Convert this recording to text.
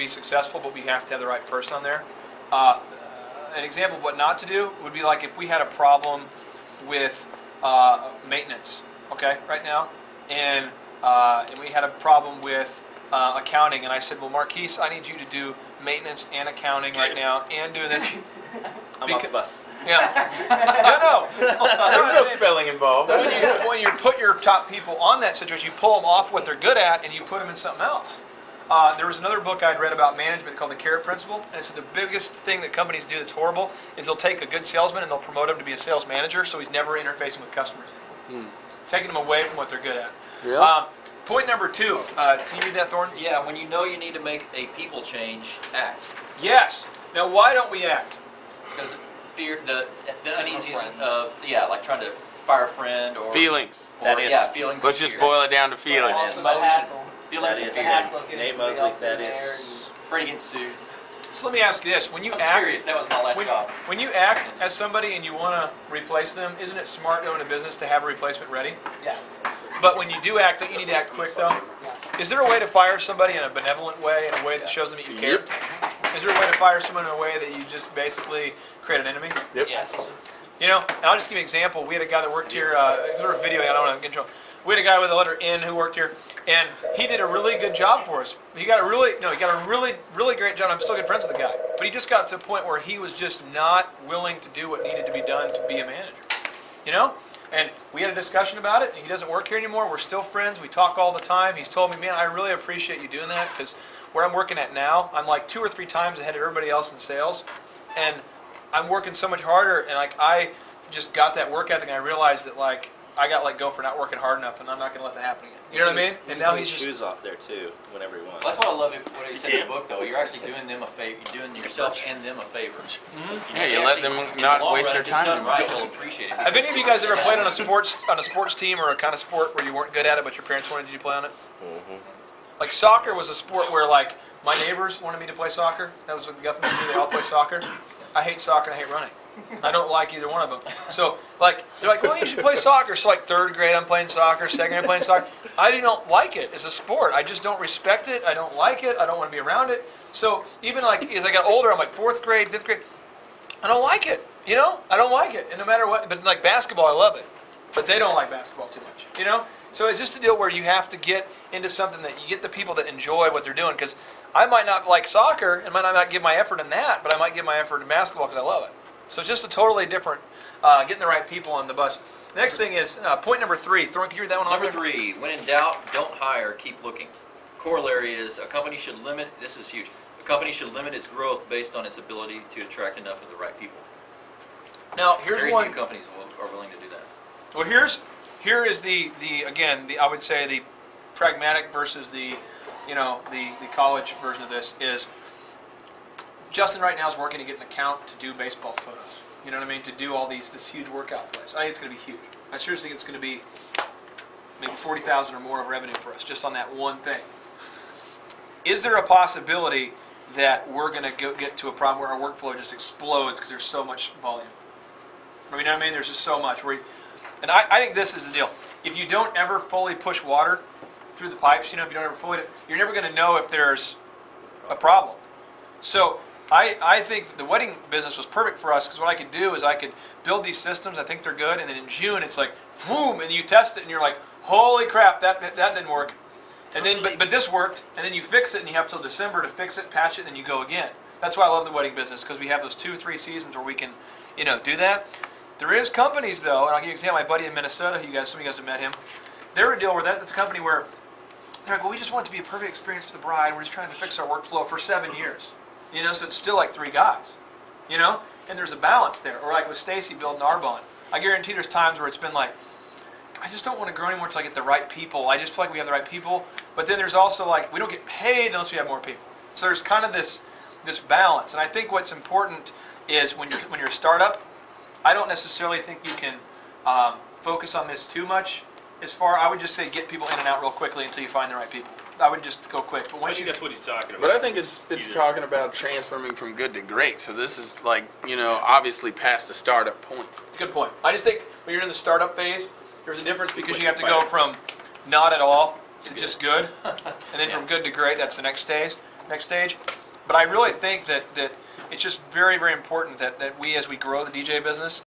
be successful, but we have to have the right person on there. An example of what not to do would be like if we had a problem with maintenance, okay, right now, and we had a problem with accounting, and I said, well, Marquise, I need you to do maintenance and accounting right now, and doing this. I'm off the bus. Yeah. No. There's no spelling involved. When you put your top people on that situation, you pull them off what they're good at, and you put them in something else. There was another book I'd read about management called The Carrot Principle, and it said the biggest thing that companies do that's horrible is they'll take a good salesman and they'll promote him to be a sales manager, so he's never interfacing with customers. Taking them away from what they're good at. Yeah. Point number 2. Can you read that, Thorne? Yeah, when you know you need to make a people change, act. Yes. Now, why don't we act? Because fear, the uneasiness of, like trying to fire a friend or... Feelings. Or, feelings. Let's just boil it down to feelings. Emotion. Feelings and fear. Nate Mosley said it's... Afraid to get sued. So let me ask you this: when you I'm act, serious, that was my last job. When you act as somebody and you want to replace them, isn't it smart to own a business to have a replacement ready? Yeah. But when you do act, don't you need to act quick though? Is there a way to fire somebody in a benevolent way, in a way that shows them that you care? Is there a way to fire someone in a way that you just basically create an enemy? Yep. Yes. You know, and I'll just give you an example. We had a guy that worked here. There's a video. I don't want to get in trouble. We had a guy with the letter N who worked here, and he did a really good job for us. He got a really great job. I'm still good friends with the guy, but he just got to a point where he was just not willing to do what needed to be done to be a manager. You know, and we had a discussion about it. And he doesn't work here anymore. We're still friends. We talk all the time. He's told me, man, I really appreciate you doing that because where I'm working at now, I'm like 2 or 3 times ahead of everybody else in sales, and I'm working so much harder. And like I just got that work ethic, and I realized that like. I got let go for not working hard enough, and I'm not going to let that happen again. You know what I mean? And now he's just shoes off there too, whenever he wants. That's what I love what he said in the book, though. You're actually doing them a favor. You're doing yourself and them a favor. Yeah, you let them not waste their time. Done right, they'll appreciate it. Have any of you guys ever played on a sports team or a kind of sport where you weren't good at it, but your parents wanted you to play on it? Like soccer was a sport where like my neighbors wanted me to play soccer. That was what got them to do. They all play soccer. I hate soccer and I hate running. I don't like either one of them. So, like, they're like, well, you should play soccer. So, like, 3rd grade, I'm playing soccer. 2nd grade, I'm playing soccer. I do not like it as a sport. I just don't respect it. I don't like it. I don't want to be around it. So, even, like, as I got older, I'm like 4th grade, 5th grade. I don't like it. You know? I don't like it. And no matter what, but, like, basketball, I love it. But they don't like basketball too much. You know? So, it's just a deal where you have to get into something that you get the people that enjoy what they're doing. Because I might not like soccer and might not give my effort in that, but I might give my effort in basketball because I love it. So it's just a totally different, getting the right people on the bus. The next thing is point number 3. Thorne, can you read that one off? Number 3, when in doubt, don't hire, keep looking. Corollary is a company should limit, this is huge, a company should limit its growth based on its ability to attract enough of the right people. Now, here's Very one. few companies are willing to do that. Well, here is the I would say the pragmatic versus the college version of this is Justin right now is working to get an account to do baseball photos. You know what I mean? To do all this huge workout plays. I think it's going to be huge. I seriously think it's going to be maybe 40,000 or more of revenue for us just on that one thing. Is there a possibility that we're going to get to a problem where our workflow just explodes because there's so much volume? I mean, there's just so much. And I think this is the deal. If you don't ever fully push water through the pipes, if you don't ever fully, you're never going to know if there's a problem. So I think the wedding business was perfect for us because what I could do is I could build these systems. I think they're good, and then in June it's like, boom, and you test it, and you're like, holy crap, that didn't work. And then, but this worked, and then you fix it, and you have till December to fix it, patch it, and then you go again. That's why I love the wedding business because we have those 2 or 3 seasons where we can, do that. There is companies though, and I'll give you an example. My buddy in Minnesota, some of you guys have met him. They're a deal where that's a company where they're like, well, we just want it to be a perfect experience for the bride. We're just trying to fix our workflow for 7 years. So it's still like 3 guys, and there's a balance there. Or like with Stacy building Arbonne, I guarantee there's times where it's been like, I just don't want to grow anymore until I get the right people. I just feel like we have the right people. But then there's also like, we don't get paid unless we have more people. So there's kind of this balance. And I think what's important is when you're a startup, I don't necessarily think you can focus on this too much. I would just say get people in and out real quickly until you find the right people. I would just go quick. But I think that's what he's talking about. But I think it's talking about transforming from good to great. So this is like, obviously past the startup point. It's a good point. I just think when you're in the startup phase, there's a difference because you have to go from not at all to just good. And then from good to great, that's the next stage. next stage. But I really think that it's just very, very important that we, as we grow the DJ business,